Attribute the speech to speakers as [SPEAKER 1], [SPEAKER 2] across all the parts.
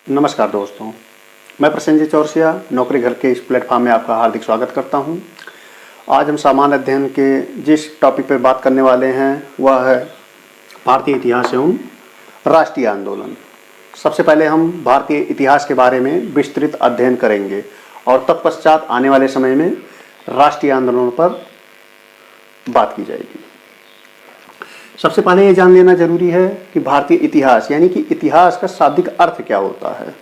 [SPEAKER 1] नमस्कार दोस्तों, मैं प्रसेनजीत चौरसिया नौकरी घर के इस प्लेटफॉर्म में आपका हार्दिक स्वागत करता हूं। आज हम सामान्य अध्ययन के जिस टॉपिक पर बात करने वाले हैं वह है भारतीय इतिहास एवं राष्ट्रीय आंदोलन। सबसे पहले हम भारतीय इतिहास के बारे में विस्तृत अध्ययन करेंगे और तत्पश्चात आने वाले समय में राष्ट्रीय आंदोलनों पर बात की जाएगी। सबसे पहले ये जान लेना जरूरी है कि भारतीय इतिहास यानी कि इतिहास का शाब्दिक अर्थ क्या होता है।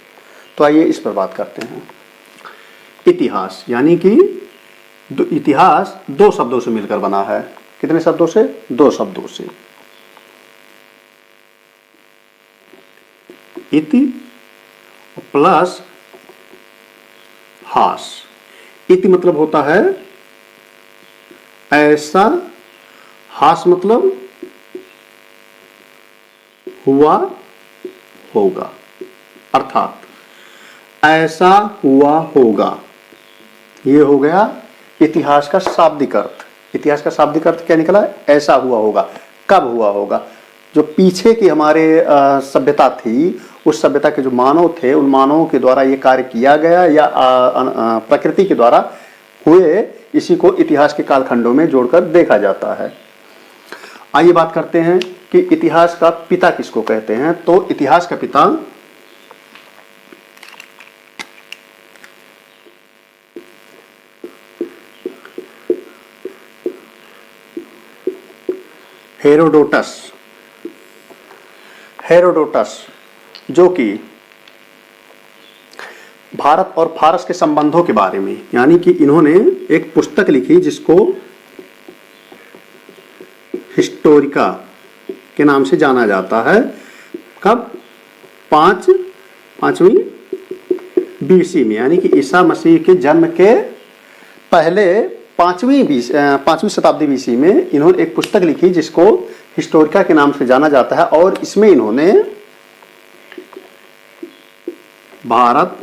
[SPEAKER 1] तो आइए इस पर बात करते हैं। इतिहास यानी कि इतिहास दो शब्दों से मिलकर बना है। कितने शब्दों से? दो शब्दों से। इति प्लस हास। इति मतलब होता है ऐसा, हास मतलब हुआ होगा, अर्थात ऐसा हुआ होगा। ये हो गया इतिहास का शाब्दिक अर्थ। इतिहास का शाब्दिक अर्थ क्या निकला? ऐसा हुआ होगा। कब हुआ होगा? जो पीछे की हमारे सभ्यता थी, उस सभ्यता के जो मानव थे, उन मानवों के द्वारा ये कार्य किया गया या प्रकृति के द्वारा हुए, इसी को इतिहास के कालखंडों में जोड़कर देखा जाता है। आइए बात करते हैं कि इतिहास का पिता किसको कहते हैं। तो इतिहास का पिता हेरोडोटस। हेरोडोटस जो कि भारत और फारस के संबंधों के बारे में, यानी कि इन्होंने एक पुस्तक लिखी जिसको हिस्टोरिका के नाम से जाना जाता है। कब? पांचवी बीसी में, यानी कि ईसा मसीह के जन्म के पहले पांचवी शताब्दी बीसी में इन्होंने एक पुस्तक लिखी जिसको हिस्टोरिका के नाम से जाना जाता है। और इसमें इन्होंने भारत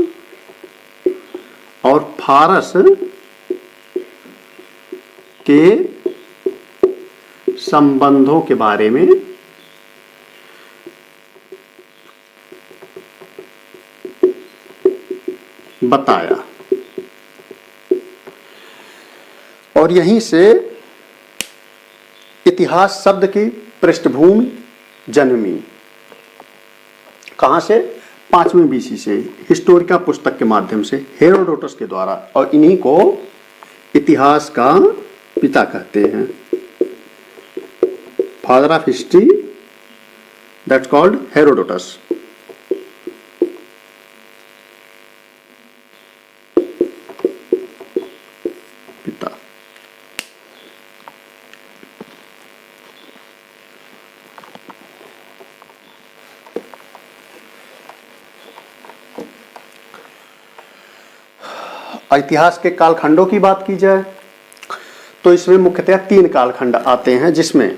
[SPEAKER 1] और फारस के संबंधों के बारे में बताया और यहीं से इतिहास शब्द की पृष्ठभूमि जन्मी। कहां से? पांचवीं बीसी से, हिस्टोरिका पुस्तक के माध्यम से, हेरोडोटस के द्वारा। और इन्हीं को इतिहास का पिता कहते हैं, father of history, that's called Herodotus. पिता। इतिहास के कालखंडों की बात की जाए तो इसमें मुख्यतः 3 कालखंड आते हैं, जिसमें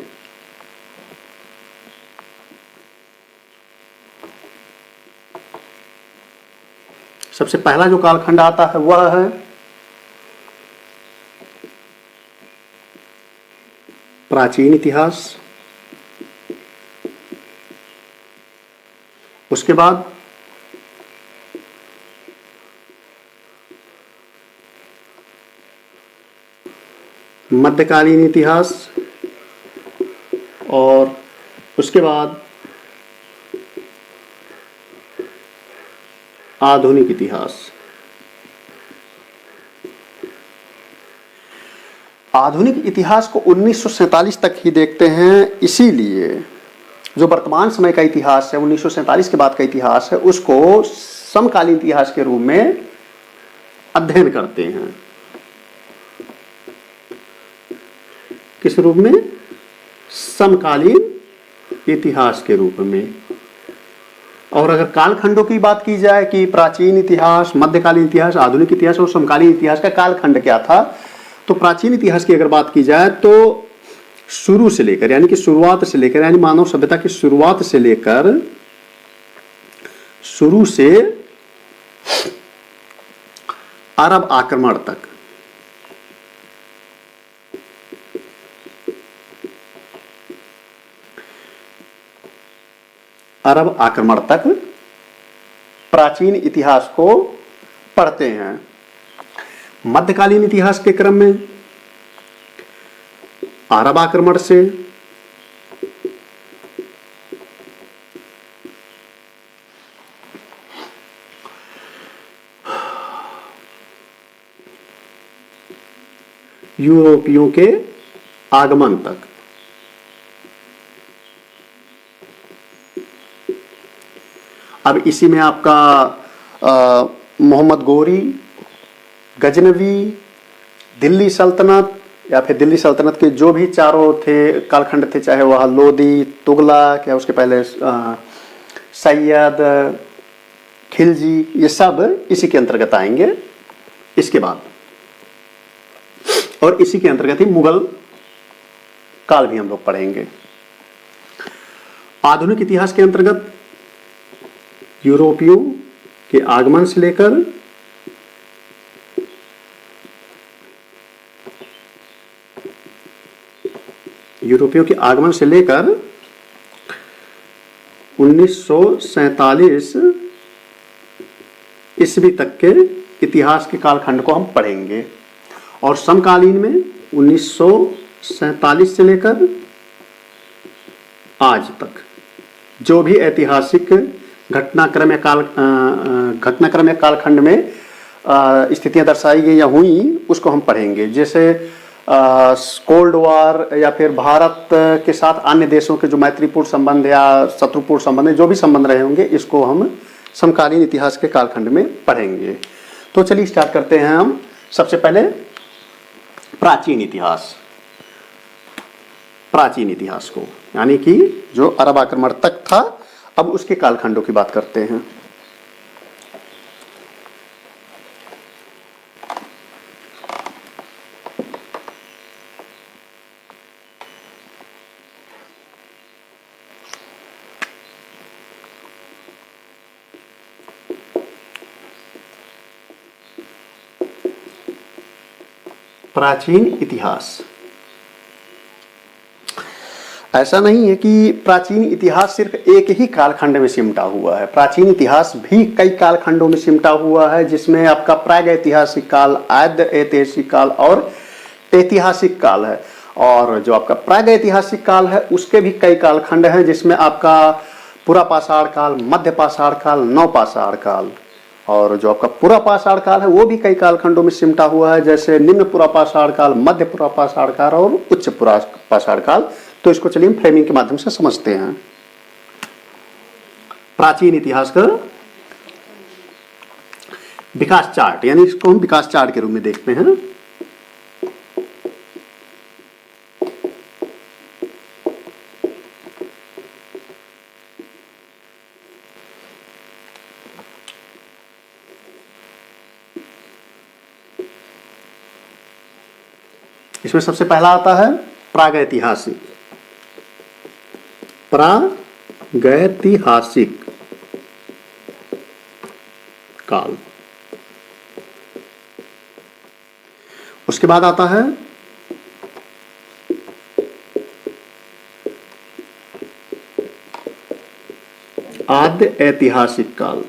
[SPEAKER 1] सबसे पहला जो कालखंड आता है वह है प्राचीन इतिहास। उसके बाद मध्यकालीन इतिहास और उसके बाद आधुनिक इतिहास। आधुनिक इतिहास को 1947 तक ही देखते हैं, इसीलिए जो वर्तमान समय का इतिहास है, 1947 के बाद का इतिहास है, उसको समकालीन इतिहास के रूप में अध्ययन करते हैं। किस रूप में? समकालीन इतिहास के रूप में। और अगर कालखंडों की बात की जाए कि प्राचीन इतिहास, मध्यकालीन इतिहास, आधुनिक इतिहास और समकालीन इतिहास का कालखंड क्या था, तो प्राचीन इतिहास की अगर बात की जाए तो शुरू से लेकर, यानी कि शुरुआत से लेकर, यानी मानव सभ्यता की शुरुआत से लेकर शुरू से अरब आक्रमण तक, अरब आक्रमण तक प्राचीन इतिहास को पढ़ते हैं। मध्यकालीन इतिहास के क्रम में अरब आक्रमण से यूरोपियों के आगमन तक, अब इसी में आपका मोहम्मद गोरी, गजनवी, दिल्ली सल्तनत या फिर दिल्ली सल्तनत के जो भी चारों थे कालखंड थे, चाहे वह लोदी, तुगलक या उसके पहले सैयद, खिलजी, ये सब इसी के अंतर्गत आएंगे। इसके बाद और इसी के अंतर्गत ही मुगल काल भी हम लोग पढ़ेंगे। आधुनिक इतिहास के अंतर्गत यूरोपियों के आगमन से लेकर यूरोपियों के आगमन से लेकर 1947 ईस्वी तक के इतिहास के कालखंड को हम पढ़ेंगे और समकालीन में 1947 से लेकर आज तक जो भी ऐतिहासिक घटनाक्रम या कालखंड में स्थितियां दर्शाई गई या हुई उसको हम पढ़ेंगे। जैसे कोल्ड वार या फिर भारत के साथ अन्य देशों के जो मैत्रीपूर्ण संबंध या शत्रुपूर्ण संबंध, जो भी संबंध रहे होंगे, इसको हम समकालीन इतिहास के कालखंड में पढ़ेंगे। तो चलिए स्टार्ट करते हैं हम। सबसे पहले प्राचीन इतिहास, प्राचीन इतिहास को, यानी कि जो अरब आक्रमण तक था, अब उसके कालखंडों की बात करते हैं। प्राचीन इतिहास, ऐसा नहीं है कि प्राचीन इतिहास सिर्फ एक ही कालखंड में सिमटा हुआ है। प्राचीन इतिहास भी कई कालखंडों में सिमटा हुआ है, जिसमें आपका प्रागैतिहासिक काल, आद्य ऐतिहासिक काल और ऐतिहासिक काल है। और जो आपका प्रागैतिहासिक काल है उसके भी कई कालखंड हैं, जिसमें आपका पुरापाषाण काल, मध्य पाषाण काल, नवपाषाण काल, और जो आपका पुरापाषाण काल है वो भी कई कालखंडों में सिमटा हुआ है, जैसे निम्न पुरापाषाण काल, मध्य पुरापाषाण काल और उच्च पुरापाषाण काल। तो इसको चलिए हम फ्रेमिंग के माध्यम से समझते हैं। प्राचीन इतिहास का विकास चार्ट, यानी इसको हम विकास चार्ट के रूप में देखते हैं। इसमें सबसे पहला आता है प्रागैतिहासिक, प्रागैतिहासिक काल। उसके बाद आता है आद्य ऐतिहासिक काल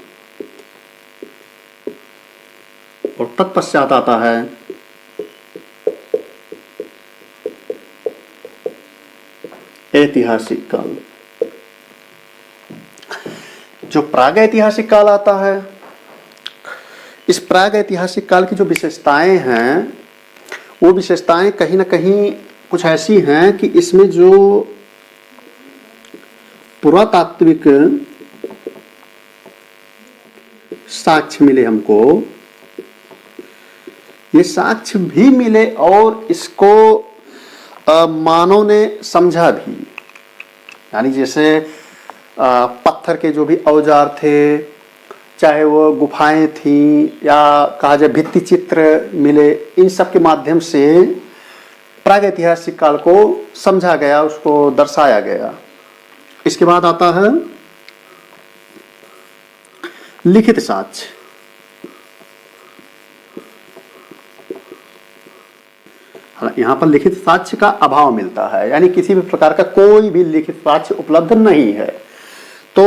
[SPEAKER 1] और तत्पश्चात आता है ऐतिहासिक काल। जो प्रागैतिहासिक काल आता है, इस प्रागैतिहासिक काल की जो विशेषताएं हैं वो विशेषताएं कहीं ना कहीं कुछ ऐसी हैं कि इसमें जो पुरातात्विक साक्ष्य मिले हमको, ये साक्ष्य भी मिले और इसको मानव ने समझा भी। यानी जैसे पत्थर के जो भी औजार थे, चाहे वो गुफाएं थी या कहा जाए भित्ति चित्र मिले, इन सब के माध्यम से प्रागैतिहासिक काल को समझा गया, उसको दर्शाया गया। इसके बाद आता है लिखित साक्ष्य। यहाँ पर लिखित साक्ष्य का अभाव मिलता है, यानी किसी भी प्रकार का कोई भी लिखित साक्ष्य उपलब्ध नहीं है। तो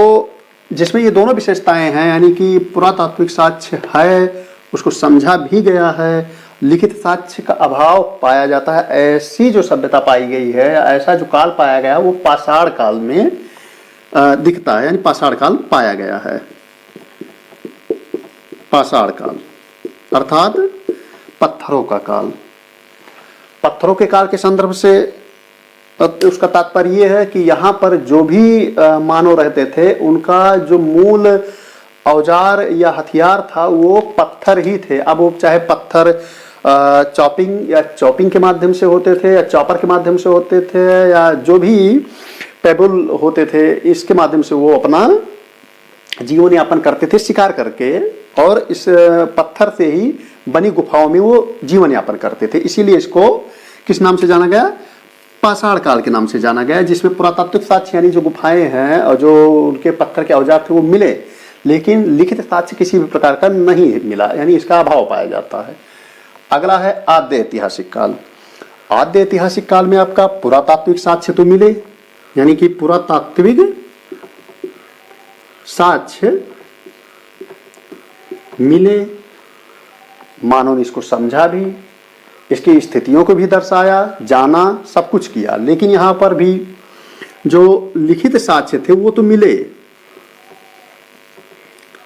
[SPEAKER 1] जिसमें ये दोनों विशेषताएं हैं, यानी कि पुरातात्विक साक्ष्य है, उसको समझा भी गया है, लिखित साक्ष्य का अभाव पाया जाता है। ऐसी जो सभ्यता पाई गई है, ऐसा जो काल पाया गया है, वो पाषाण काल में दिखता है, यानी पाषाण काल पाया गया है। पाषाण काल अर्थात पत्थरों का काल। पत्थरों के काल के संदर्भ से उसका तात्पर्य ये है कि यहाँ पर जो भी मानव रहते थे, उनका जो मूल औजार या हथियार था वो पत्थर ही थे। अब वो चाहे पत्थर चॉपिंग के माध्यम से होते थे, या चॉपर के माध्यम से होते थे, या जो भी पेबल होते थे, इसके माध्यम से वो अपना जीवन यापन करते थे शिकार करके, और इस पत्थर से ही बनी गुफाओं में वो जीवन यापन करते थे। इसीलिए इसको किस नाम से जाना गया? पाषाण काल के नाम से जाना गया, जिसमें पुरातात्विक साक्ष्य यानी जो गुफाएं हैं और जो उनके पत्थर के औजार थे वो मिले, लेकिन लिखित साक्ष्य किसी भी प्रकार का नहीं मिला, यानी इसका अभाव पाया जाता है। अगला है आद्य ऐतिहासिक काल। आद्य ऐतिहासिक काल में आपका पुरातात्विक साक्ष्य तो मिले, यानी कि पुरातात्विक साक्ष्य मिले, मानव ने इसको समझा भी, इसकी स्थितियों को भी दर्शाया, जाना, सब कुछ किया, लेकिन यहां पर भी जो लिखित साक्ष्य थे वो तो मिले,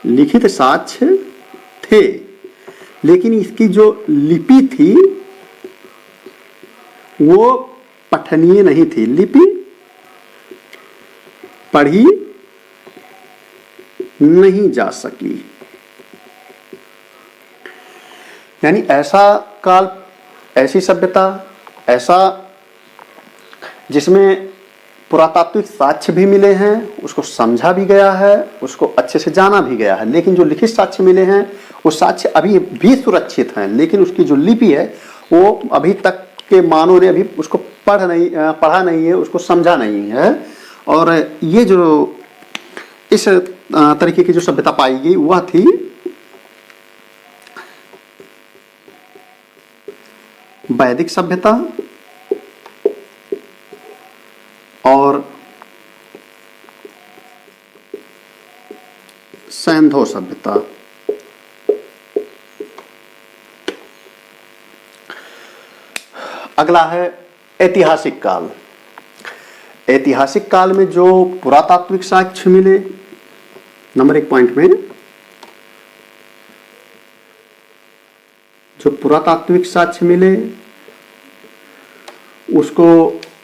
[SPEAKER 1] लिखित साक्ष्य थे, लेकिन इसकी जो लिपि थी वो पठनीय नहीं थी, लिपि पढ़ी नहीं जा सकी। यानी ऐसा काल, ऐसी सभ्यता, ऐसा जिसमें पुरातात्विक साक्ष्य भी मिले हैं, उसको समझा भी गया है, उसको अच्छे से जाना भी गया है, लेकिन जो लिखित साक्ष्य मिले हैं वो साक्ष्य अभी भी सुरक्षित हैं, लेकिन उसकी जो लिपि है वो अभी तक के मानव ने अभी उसको पढ़ा नहीं है, उसको समझा नहीं है। और ये जो इस तरीके की जो सभ्यता पाई गई वह थी वैदिक सभ्यता और सैंधो सभ्यता। अगला है ऐतिहासिक काल। ऐतिहासिक काल में जो पुरातात्विक साक्ष्य मिले, नंबर 1 पॉइंट में जो पुरातात्विक साक्ष्य मिले उसको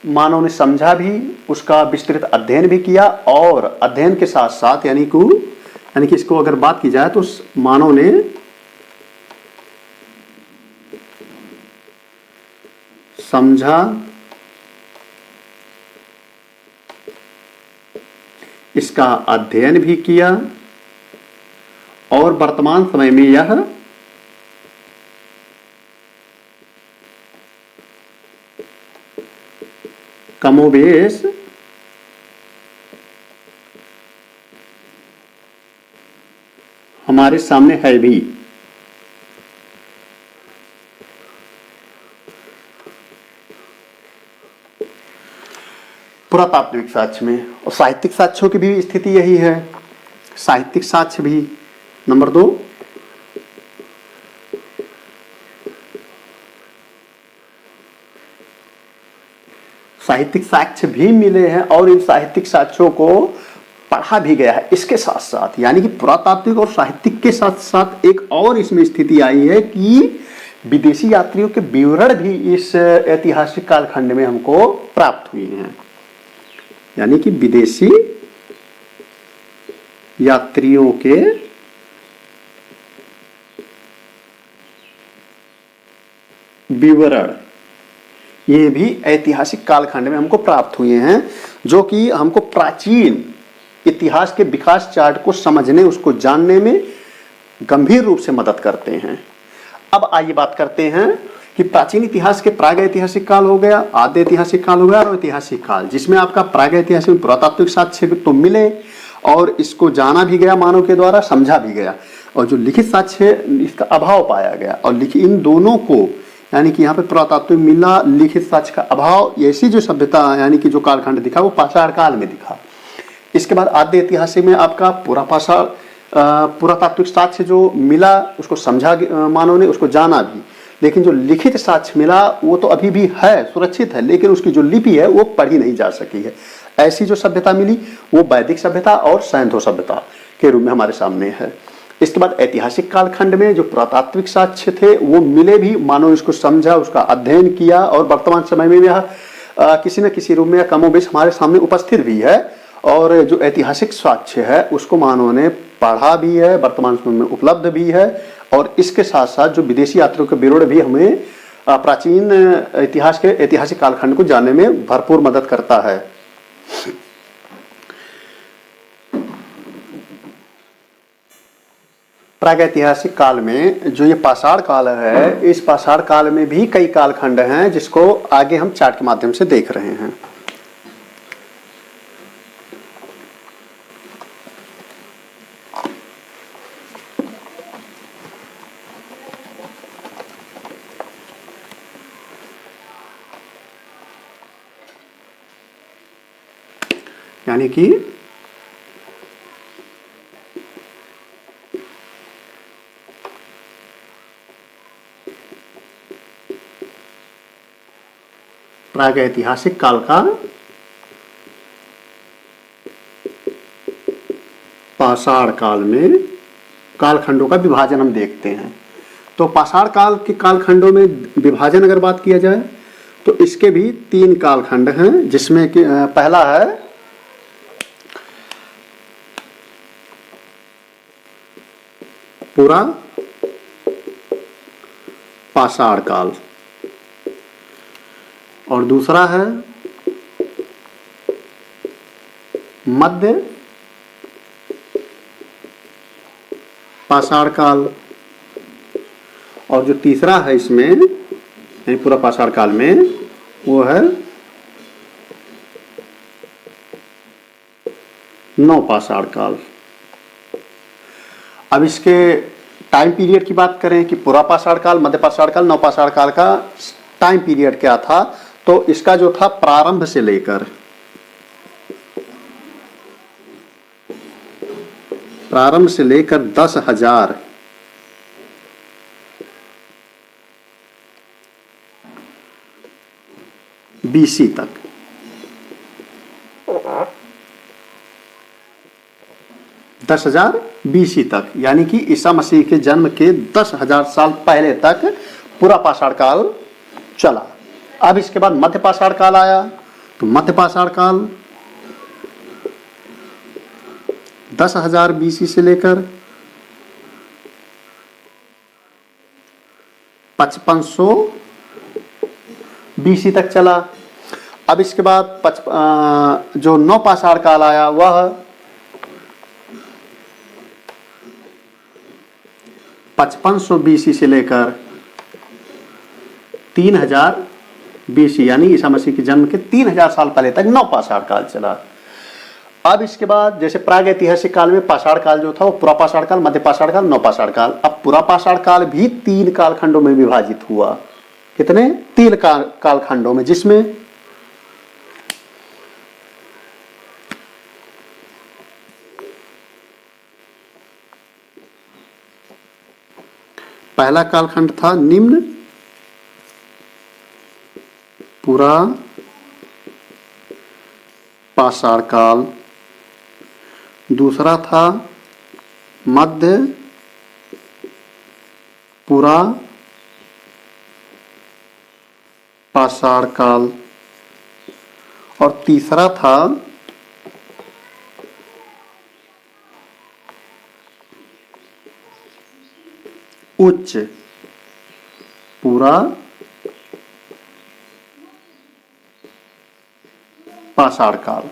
[SPEAKER 1] मानव ने समझा भी, उसका विस्तृत अध्ययन भी किया, और अध्ययन के साथ साथ यानी कि इसको अगर बात की जाए तो मानव ने समझा, इसका अध्ययन भी किया, और वर्तमान समय में यह कमोबेश हमारे सामने है भी। पुरातात्विक साक्ष्य में, और साहित्यिक साक्ष्यों की भी स्थिति यही है। साहित्यिक साक्ष्य भी नंबर 2, साहित्यिक साक्ष्य भी मिले हैं, और इन साहित्यिक साक्ष्यों को पढ़ा भी गया है। इसके साथ साथ यानी कि पुरातात्विक और साहित्यिक के साथ साथ एक और इसमें स्थिति आई है कि विदेशी यात्रियों के विवरण भी इस ऐतिहासिक कालखंड में हमको प्राप्त हुए हैं। यानी कि विदेशी यात्रियों के विवरण ये भी ऐतिहासिक कालखंड में हमको प्राप्त हुए हैं, जो कि हमको प्राचीन इतिहास के विकास चार्ट को समझने, उसको जानने में गंभीर रूप से मदद करते हैं। अब आइए बात करते हैं कि प्राचीन इतिहास के प्रागैतिहासिक काल हो गया, आद्य ऐतिहासिक काल हो गया और ऐतिहासिक काल, जिसमें आपका प्रागैतिहासिक में पुरातात्विक साक्ष्य तो मिले और इसको जाना भी गया मानव के द्वारा, समझा भी गया, और जो लिखित साक्ष्य इसका अभाव पाया गया। और इन दोनों को यानी कि यहाँ पे पुरातात्विक मिला, लिखित साक्ष्य का अभाव, ऐसी जो सभ्यता यानी कि जो कालखंड दिखा वो पाषाण काल में दिखा। इसके बाद आद्य ऐतिहासिक में आपका पुरातात्विक साक्ष्य जो मिला उसको समझा मानव ने, उसको जाना भी, लेकिन जो लिखित साक्ष्य मिला वो तो अभी भी है, सुरक्षित है, लेकिन उसकी जो लिपि है वो पढ़ी नहीं जा सकी है। ऐसी जो सभ्यता मिली वो वैदिक सभ्यता और सैंधो सभ्यता के रूप में हमारे सामने है। इसके बाद ऐतिहासिक कालखंड में जो पुरातात्विक साक्ष्य थे वो मिले भी, मानव इसको समझा, उसका अध्ययन किया, और वर्तमान समय में यह किसी न किसी रूप में कमोबेश हमारे सामने उपस्थित भी है। और जो ऐतिहासिक साक्ष्य है उसको मानव ने पढ़ा भी है, वर्तमान समय में उपलब्ध भी है, और इसके साथ साथ जो विदेशी यात्रियों के विवरण भी हमें प्राचीन इतिहास के ऐतिहासिक कालखंड को जानने में भरपूर मदद करता है। प्रागैतिहासिक काल में जो ये पाषाण काल है, इस पाषाण काल में भी कई कालखंड हैं जिसको आगे हम चार्ट के माध्यम से देख रहे हैं। यानी कि प्रागैतिहासिक काल का पाषाण काल में कालखंडों का विभाजन हम देखते हैं। तो पाषाण काल के कालखंडों में विभाजन अगर बात किया जाए तो इसके भी 3 कालखंड हैं, जिसमें कि पहला है पूरा पाषाण काल, और दूसरा है मध्य पाषाण काल, और जो तीसरा है इसमें पूरा पाषाण काल में वो है नवपाषाण काल। अब इसके टाइम पीरियड की बात करें कि पूरा पाषाण काल, मध्य पाषाण काल, नवपाषाण काल का टाइम पीरियड क्या था, तो इसका जो था प्रारंभ से लेकर 10,000 BC तक, 10,000 BC तक, यानी कि ईसा मसीह के जन्म के 10,000 साल पहले तक पूरा पाषाण काल चला। अब इसके बाद मध्य पाषाण काल आया, तो मध्य पाषाण काल 10,000 BC से लेकर 5500 BC तक चला। अब इसके बाद जो नवपाषाण काल आया वह 5500 BC से लेकर 3000 BC, यानी ईसा मसीह के जन्म के 3000 साल पहले तक नवपाषाण काल चला। अब इसके बाद जैसे प्रागैतिहासिक काल में पाषाण काल जो था वो पूरा पाषाण काल, मध्य पाषाण काल, नवपाषाण काल। अब पूरा पाषाण काल भी 3 कालखंडों में विभाजित हुआ। कितने? 3 कालखंडों में, जिसमें पहला कालखंड था निम्न पूरा पाषाण काल, दूसरा था मध्य पूरा पाषाण काल, और तीसरा था उच्च पूरा पाषाण काल।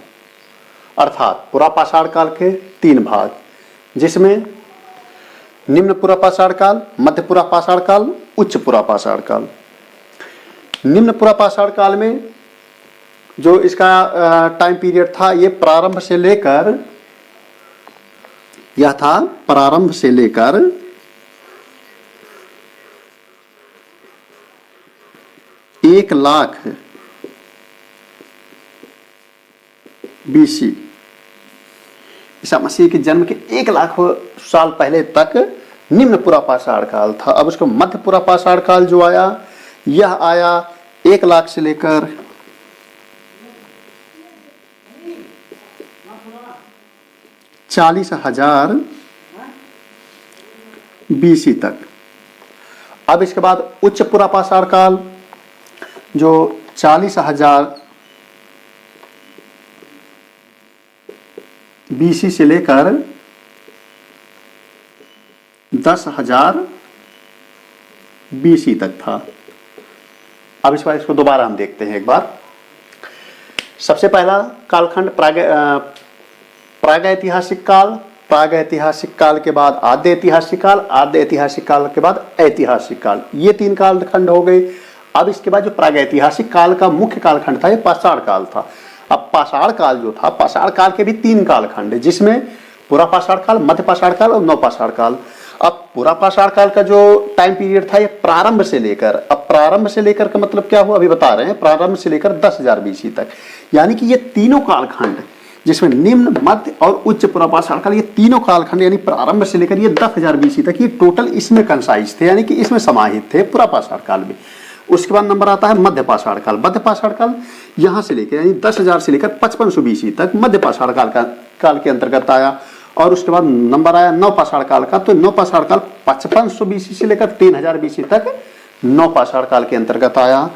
[SPEAKER 1] अर्थात पूरा पाषाण काल के 3 भाग, जिसमें निम्न पूरा पाषाण काल, मध्य पूरा पाषाण काल, उच्च पूरा पाषाण काल। निम्न पूरा पाषाण काल में जो इसका टाइम पीरियड था ये प्रारंभ से लेकर, यह था प्रारंभ से लेकर 1,00,000 BC ईसा मसीह के जन्म के 1 लाख साल पहले तक निम्न पूरा पाषाण काल था। अब उसका मध्य पूरा पाषाण काल जो आया, यह आया 1 लाख से लेकर 40,000 BC तक। अब इसके बाद उच्च पूरा पाषाण काल जो 40,000 BC से लेकर 10,000 BC तक था। अब इस बार इसको दोबारा हम देखते हैं एक बार। सबसे पहला कालखंड प्रागैतिहासिक काल, प्रागैतिहासिक काल के बाद आद्य ऐतिहासिक काल, आद्य ऐतिहासिक काल के बाद ऐतिहासिक काल, ये 3 कालखंड हो गए। अब इसके बाद जो प्रागैतिहासिक काल का मुख्य कालखंड था, ये पाषाण काल था। अब पाषाण काल जो था, पाषाण काल के भी 3 कालखंड है, जिसमें पूरा पाषाण काल, मध्य पाषाण काल और नवपाषाण काल। अब पूरा पाषाण काल का जो टाइम पीरियड था, ये प्रारंभ से लेकर, अब प्रारंभ से लेकर का मतलब क्या हुआ अभी बता रहे हैं, प्रारंभ से लेकर 10,000 BC तक, यानी कि ये तीनों कालखंड जिसमें निम्न, मध्य और उच्च पूरा पाषाण काल, ये तीनों कालखंड यानी प्रारंभ से लेकर ये 10,000 BC तक, ये टोटल इसमें कंसाइज थे, यानी कि इसमें समाहित थे पूरा पाषाण काल में। उसके बाद नंबर आता है मध्य पाषाण काल। मध्य पाषाण काल यहाँ से लेकर यानी 10,000 से लेकर 5500 BC तक मध्य पाषाण काल के अंतर्गत आया। और उसके बाद नंबर आया नवपाषाण काल का, तो नवपाषाण काल 5500 BC से लेकर 3000 BC तक नवपाषाण काल के अंतर्गत आया।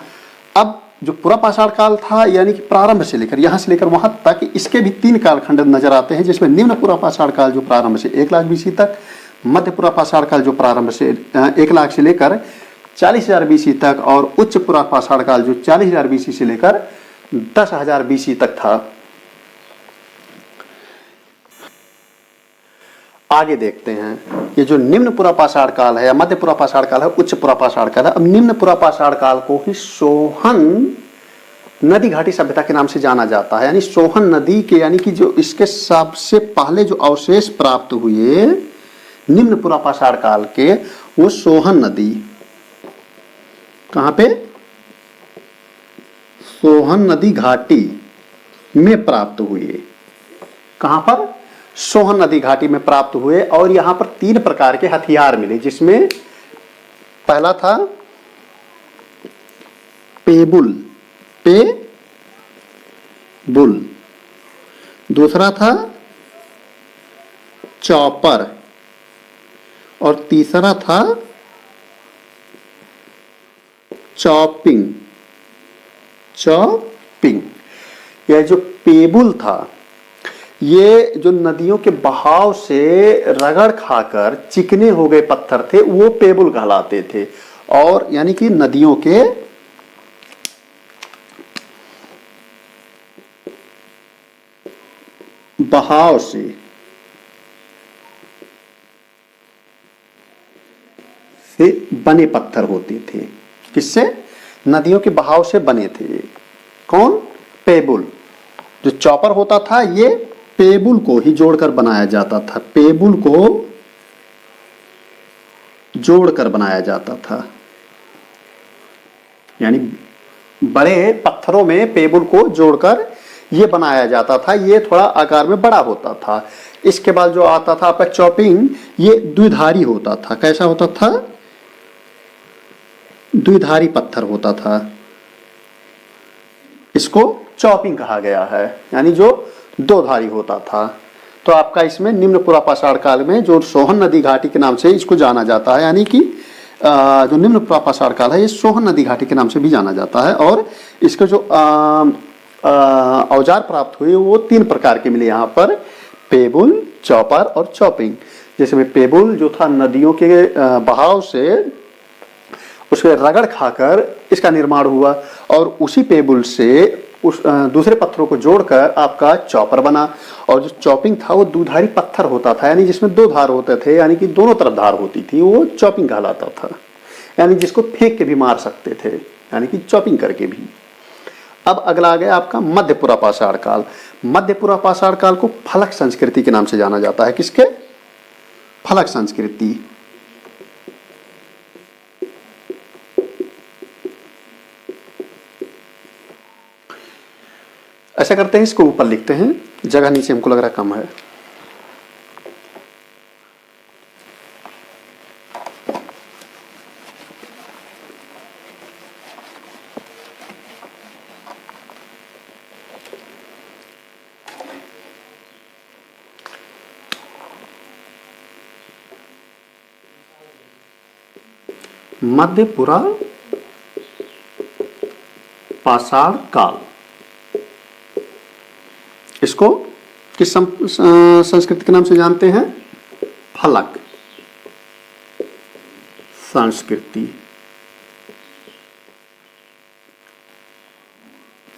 [SPEAKER 1] अब जो पूरा पाषाण काल था यानी कि प्रारंभ से लेकर यहाँ से लेकर वहां तक, इसके भी 3 कालखंड नजर आते हैं, जिसमें निम्न पूरा पाषाण काल जो प्रारंभ से 1 लाख BC तक, मध्य पूरा पाषाण काल जो प्रारंभ से 1 लाख से लेकर 40,000 BC तक, और उच्च पूरा पाषाण काल जो 40,000 BC से लेकर 10,000 BC तक था। आगे देखते हैं, ये जो निम्न पूरा पाषाण काल है या मध्य पूरा पाषाण काल है, उच्च पूरा पाषाण काल है। अब निम्न पूरा पाषाण काल को ही सोहन नदी घाटी सभ्यता के नाम से जाना जाता है, यानी सोहन नदी के, यानी कि जो इसके सबसे पहले जो अवशेष प्राप्त हुए निम्न पूरा पाषाण काल के, वो सोहन नदी, कहां पे, सोहन नदी घाटी में प्राप्त हुए। कहां पर, सोहन नदी घाटी में प्राप्त हुए। और यहां पर 3 प्रकार के हथियार मिले, जिसमें पहला था पेबुल, दूसरा था चॉपर, और तीसरा था चॉपिंग। यह जो पेबुल था, ये जो नदियों के बहाव से रगड़ खाकर चिकने हो गए पत्थर थे, वो पेबुल कहलाते थे। और यानी कि नदियों के बहाव से बने पत्थर होते थे। किससे, नदियों के बहाव से बने थे। कौन, पेबुल। जो चॉपर होता था, ये पेबुल को ही जोड़कर बनाया जाता था, पेबुल को जोड़कर बनाया जाता था, यानी बड़े पत्थरों में पेबुल को जोड़कर ये बनाया जाता था। ये थोड़ा आकार में बड़ा होता था। इसके बाद जो आता था आपका चॉपिंग, ये द्विधारी होता था। कैसा होता था, द्विधारी पत्थर होता था, इसको चॉपिंग कहा गया है, यानी जो 2 धारी होता था। तो आपका इसमें निम्न पूरा पाषाण काल में जो सोहन नदी घाटी के नाम से इसको जाना जाता है, यानी कि जो निम्न पूरा पाषाण काल है, ये सोहन नदी घाटी के नाम से भी जाना जाता है। और इसके जो औजार प्राप्त हुए वो 3 प्रकार के मिले यहाँ पर, पेबुल, चॉपर और चॉपिंग। जैसे में पेबुल जो था नदियों के बहाव से उसके रगड़ खाकर इसका निर्माण हुआ, और उसी पेबुल से उस दूसरे पत्थरों को जोड़कर आपका चॉपर बना। और जो चॉपिंग था वो दुधारी पत्थर होता था, यानी जिसमें 2 धार होते थे, यानी कि दोनों तरफ धार होती थी, वो चॉपिंग कहलाता था, यानी जिसको फेंक के भी मार सकते थे, यानी कि चॉपिंग करके भी। अब अगला आ गया आपका मध्यपुरा पाषाण काल। मध्यपुरा पाषाण काल को फलक संस्कृति के नाम से जाना जाता है। किसके, फलक संस्कृति। ऐसा करते हैं, इसको ऊपर लिखते हैं, जगह नीचे हमको लग रहा कम है। मध्यपुरा पाषाण काल। इसको किस संस्कृति के नाम से जानते हैं? फलक संस्कृति।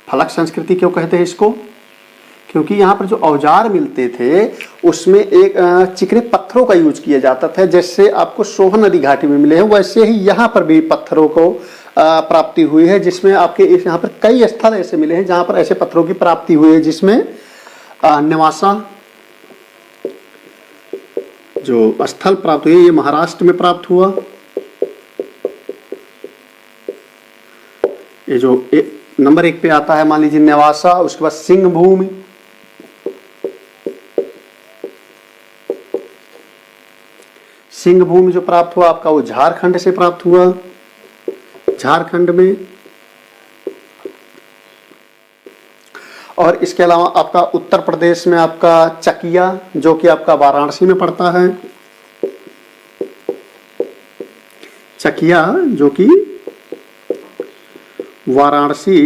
[SPEAKER 1] फलक संस्कृति क्यों कहते हैं इसको? क्योंकि यहाँ पर जो औजार मिलते थे उसमें एक चिकने पत्थरों का यूज किया जाता था, जैसे आपको सोहन नदी घाटी में मिले हैं वैसे ही यहाँ पर भी पत्थरों को प्राप्ति हुई है, जिसमें आपके यहाँ पर कई स्थल ऐसे मिले हैं जहाँ पर ऐसे पत्थरों की प्राप्ति हुई है, जिसमें नेवासा जो स्थल प्राप्त हुए ये महाराष्ट्र में प्राप्त हुआ। ये जो नंबर 1 पे आता है मान लीजिए नेवासा, उसके बाद सिंह भूमि, सिंह भूमि जो प्राप्त हुआ आपका वो झारखंड से प्राप्त हुआ, झारखंड में। और इसके अलावा आपका उत्तर प्रदेश में आपका चकिया जो कि आपका वाराणसी में पड़ता है, चकिया जो कि वाराणसी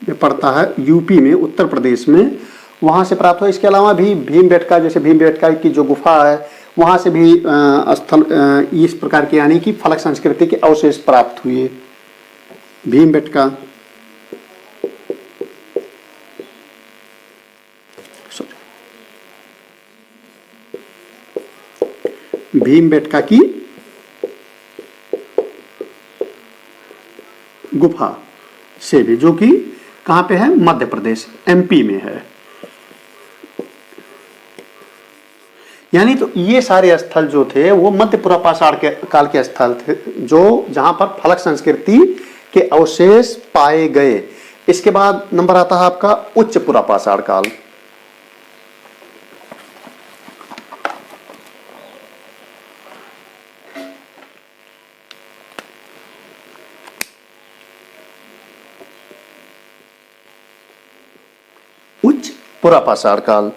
[SPEAKER 1] में पड़ता है, यूपी में, उत्तर प्रदेश में, वहां से प्राप्त हुआ। इसके अलावा भी भीमबेटका, जैसे भीमबेटका की जो गुफा है वहां से भी स्थल इस प्रकार के यानी कि फलक संस्कृति के अवशेष प्राप्त हुए। भीमबेटका, भीमबेटका की गुफा से भी, जो कि कहां पे है? मध्य प्रदेश, एमपी में है। यानी तो ये सारे स्थल जो थे वो मध्यपुरा पाषाण के काल के स्थल थे, जो जहां पर फलक संस्कृति के अवशेष पाए गए। इसके बाद नंबर आता है आपका उच्च पुरा पाषाण काल। उच्च पुरा पाषाण काल।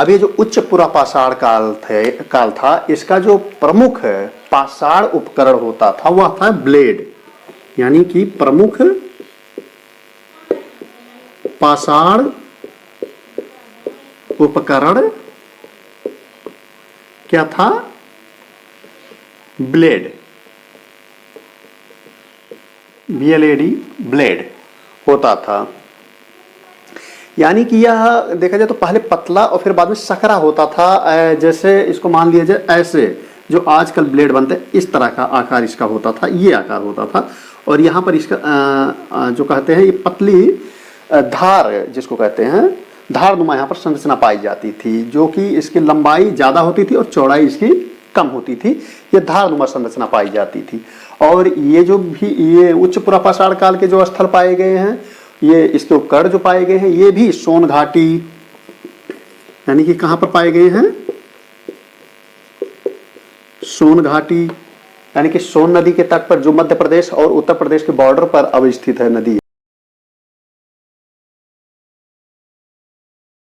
[SPEAKER 1] अब ये जो उच्च पुरा पाषाण काल था, इसका जो प्रमुख पाषाण उपकरण होता था वह था ब्लेड, यानी कि प्रमुख पाषाण उपकरण क्या था? ब्लेड, BLAD, ब्लेड होता था। यानी कि यह देखा जाए तो पहले पतला और फिर बाद में सकरा होता था। जैसे इसको मान लिया जाए ऐसे जो आजकल ब्लेड बनते हैं इस तरह का आकार इसका होता था, ये आकार होता था। और यहाँ पर इसका जो कहते हैं ये पतली धार जिसको कहते हैं धारनुमा यहाँ पर संरचना पाई जाती थी, जो कि इसकी लंबाई ज़्यादा होती थी और चौड़ाई इसकी कम होती थी। ये धारनुमा संरचना पाई जाती थी। और ये जो भी ये उच्च पुरा पाषाण काल के जो स्थल पाए गए हैं, ये इसके उपकरण जो पाए गए हैं ये भी सोन घाटी, यानी कि कहां पर पाए गए हैं? सोन घाटी, यानी कि सोन नदी के तट पर, जो मध्य प्रदेश और उत्तर प्रदेश के बॉर्डर पर अवस्थित है नदी।